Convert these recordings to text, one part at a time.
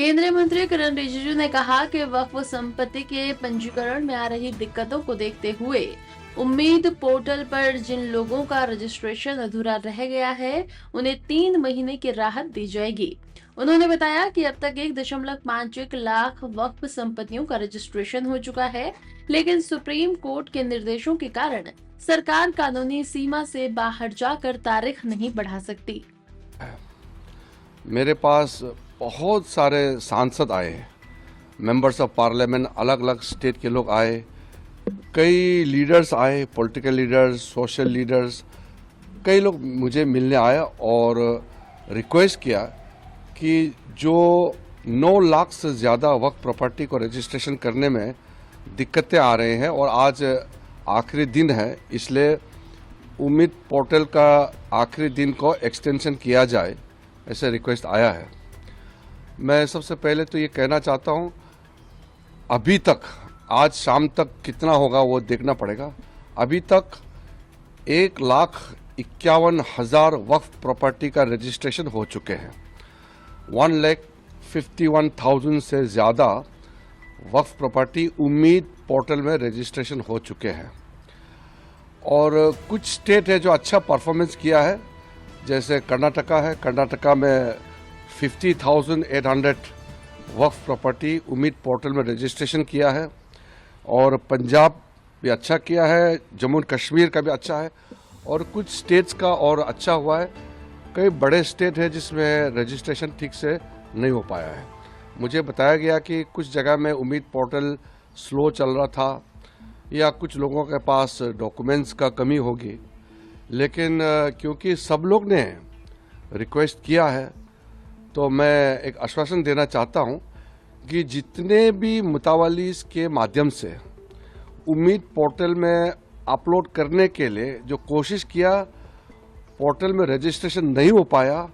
केंद्रीय मंत्री किरण रिजिजू ने कहा कि वक्फ संपत्ति के पंजीकरण में आ रही दिक्कतों को देखते हुए उम्मीद पोर्टल पर जिन लोगों का रजिस्ट्रेशन अधूरा रह गया है, उन्हें 3 महीने की राहत दी जाएगी। उन्होंने बताया कि अब तक 1.51 लाख वक्फ संपत्तियों का रजिस्ट्रेशन हो चुका है, लेकिन सुप्रीम कोर्ट के निर्देशों के कारण सरकार कानूनी सीमा से बाहर जाकर तारीख नहीं बढ़ा सकती। मेरे पास बहुत सारे सांसद आए, मेंबर्स ऑफ पार्लियामेंट, अलग अलग स्टेट के लोग आए, कई लीडर्स आए, पॉलिटिकल लीडर्स, सोशल लीडर्स, कई लोग मुझे मिलने आए और रिक्वेस्ट किया कि जो 9 लाख से ज़्यादा वक्फ प्रॉपर्टी को रजिस्ट्रेशन करने में दिक्कतें आ रहे हैं और आज आखिरी दिन है, इसलिए उम्मीद पोर्टल का आखिरी दिन को एक्सटेंशन किया जाए, ऐसे रिक्वेस्ट आया है। मैं सबसे पहले तो ये कहना चाहता हूँ, अभी तक आज शाम तक कितना होगा वो देखना पड़ेगा। अभी तक 1,51,000 वक्फ प्रॉपर्टी का रजिस्ट्रेशन हो चुके हैं। 1,51,000 से ज़्यादा वक्फ प्रॉपर्टी उम्मीद पोर्टल में रजिस्ट्रेशन हो चुके हैं और कुछ स्टेट है जो अच्छा परफॉर्मेंस किया है, जैसे कर्नाटका है। कर्नाटका में 50,800 वक्फ प्रॉपर्टी उम्मीद पोर्टल में रजिस्ट्रेशन किया है और पंजाब भी अच्छा किया है, जम्मू एंड कश्मीर का भी अच्छा है और कुछ स्टेट्स का और अच्छा हुआ है। कई बड़े स्टेट है जिसमें रजिस्ट्रेशन ठीक से नहीं हो पाया है। मुझे बताया गया कि कुछ जगह में उम्मीद पोर्टल स्लो चल रहा था या कुछ लोगों के पास डॉक्यूमेंट्स का कमी होगी, लेकिन क्योंकि सब लोग ने रिक्वेस्ट किया है तो मैं एक आश्वासन देना चाहता हूं कि जितने भी मुतावलीस के माध्यम से उम्मीद पोर्टल में अपलोड करने के लिए जो कोशिश किया, पोर्टल में रजिस्ट्रेशन नहीं हो पाया,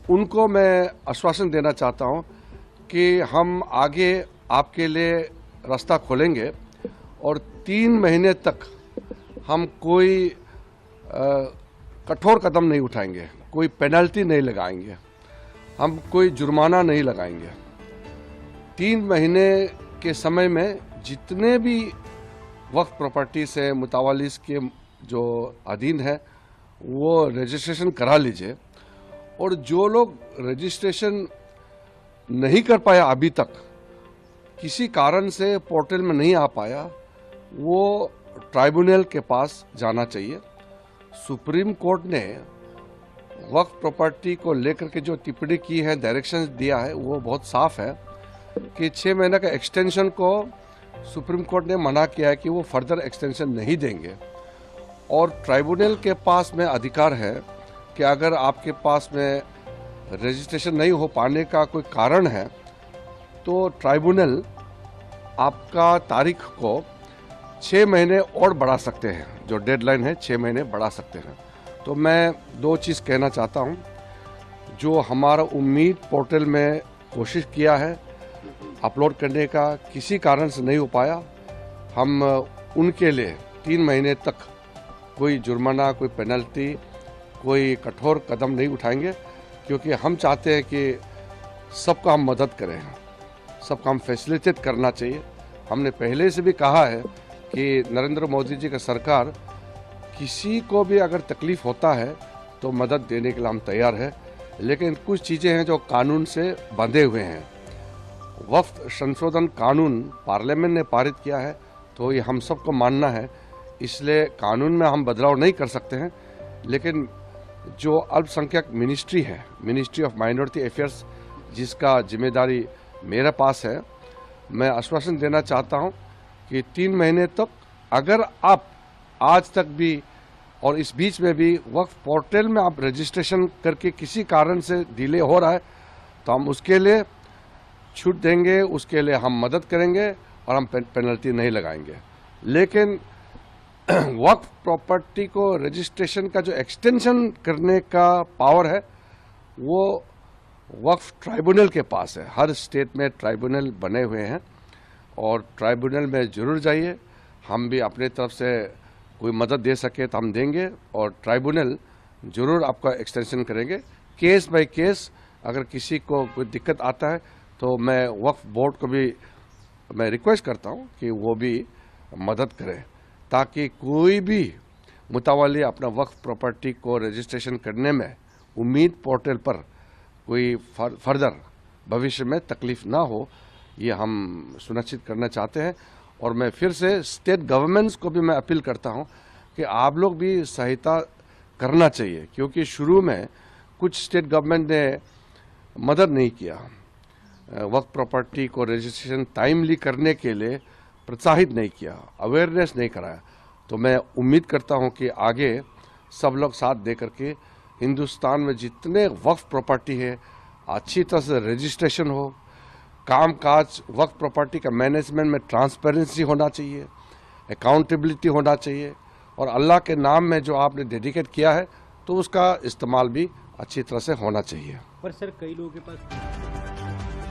उनको मैं आश्वासन देना चाहता हूं कि हम आगे आपके लिए रास्ता खोलेंगे और 3 महीने तक हम कोई कठोर कदम नहीं उठाएंगे, कोई पेनल्टी नहीं लगाएंगे, हम कोई जुर्माना नहीं लगाएंगे। 3 महीने के समय में जितने भी वक्फ प्रॉपर्टी से मुतावलीस के जो अधीन है वो रजिस्ट्रेशन करा लीजिए और जो लोग रजिस्ट्रेशन नहीं कर पाया, अभी तक किसी कारण से पोर्टल में नहीं आ पाया, वो ट्राइब्यूनल के पास जाना चाहिए। सुप्रीम कोर्ट ने वक्फ प्रॉपर्टी को लेकर के जो टिप्पणी की है, डायरेक्शंस दिया है, वो बहुत साफ है कि 6 महीने का एक्सटेंशन को सुप्रीम कोर्ट ने मना किया है कि वो फर्दर एक्सटेंशन नहीं देंगे और ट्राइब्यूनल के पास में अधिकार है कि अगर आपके पास में रजिस्ट्रेशन नहीं हो पाने का कोई कारण है तो ट्राइब्यूनल आपका तारीख को 6 महीने और बढ़ा सकते हैं, जो डेडलाइन है 6 महीने बढ़ा सकते हैं। तो मैं 2 चीज़ कहना चाहता हूं, जो हमारा उम्मीद पोर्टल में कोशिश किया है अपलोड करने का, किसी कारण से नहीं हो पाया, हम उनके लिए 3 महीने तक कोई जुर्माना, कोई पेनल्टी, कोई कठोर कदम नहीं उठाएंगे, क्योंकि हम चाहते हैं कि सबका हम मदद करें, सबका हम फैसिलिटेट करना चाहिए। हमने पहले से भी कहा है कि नरेंद्र मोदी जी का सरकार किसी को भी अगर तकलीफ होता है तो मदद देने के लिए हम तैयार है, लेकिन कुछ चीज़ें हैं जो कानून से बंधे हुए हैं। वक्फ संशोधन कानून पार्लियामेंट ने पारित किया है तो ये हम सबको मानना है, इसलिए कानून में हम बदलाव नहीं कर सकते हैं, लेकिन जो अल्पसंख्यक मिनिस्ट्री है, मिनिस्ट्री ऑफ माइनॉरिटी अफेयर्स, जिसका जिम्मेदारी मेरे पास है, मैं आश्वासन देना चाहता हूं कि 3 महीने तक अगर आप आज तक भी और इस बीच में भी वक्फ पोर्टल में आप रजिस्ट्रेशन करके किसी कारण से डिले हो रहा है तो हम उसके लिए छूट देंगे, उसके लिए हम मदद करेंगे और हम पेनल्टी नहीं लगाएंगे। लेकिन वक्फ प्रॉपर्टी को रजिस्ट्रेशन का जो एक्सटेंशन करने का पावर है वो वक्फ ट्राइब्यूनल के पास है। हर स्टेट में ट्राइब्यूनल बने हुए हैं और ट्राइब्यूनल में जरूर जाइए, हम भी अपने तरफ से कोई मदद दे सके तो हम देंगे और ट्राइब्यूनल जरूर आपका एक्सटेंशन करेंगे। केस बाय केस अगर किसी को कोई दिक्कत आता है तो मैं वक्फ बोर्ड को भी मैं रिक्वेस्ट करता हूं कि वो भी मदद करे, ताकि कोई भी मुतावली अपना वक्फ प्रॉपर्टी को रजिस्ट्रेशन करने में उम्मीद पोर्टल पर कोई फर्दर भविष्य में तकलीफ ना हो, ये हम सुनिश्चित करना चाहते हैं। और मैं फिर से स्टेट गवर्नमेंट्स को भी मैं अपील करता हूं कि आप लोग भी सहायता करना चाहिए, क्योंकि शुरू में कुछ स्टेट गवर्नमेंट ने मदद नहीं किया, वक्फ प्रॉपर्टी को रजिस्ट्रेशन टाइमली करने के लिए प्रोत्साहित नहीं किया, अवेयरनेस नहीं कराया। तो मैं उम्मीद करता हूं कि आगे सब लोग साथ दे करके हिंदुस्तान में जितने वक्फ प्रॉपर्टी है अच्छी तरह से रजिस्ट्रेशन हो, कामकाज वक्फ प्रॉपर्टी का मैनेजमेंट में ट्रांसपेरेंसी होना चाहिए, अकाउंटेबिलिटी होना चाहिए, और अल्लाह के नाम में जो आपने डेडिकेट किया है तो उसका इस्तेमाल भी अच्छी तरह से होना चाहिए। पर सर कई लोगों के पास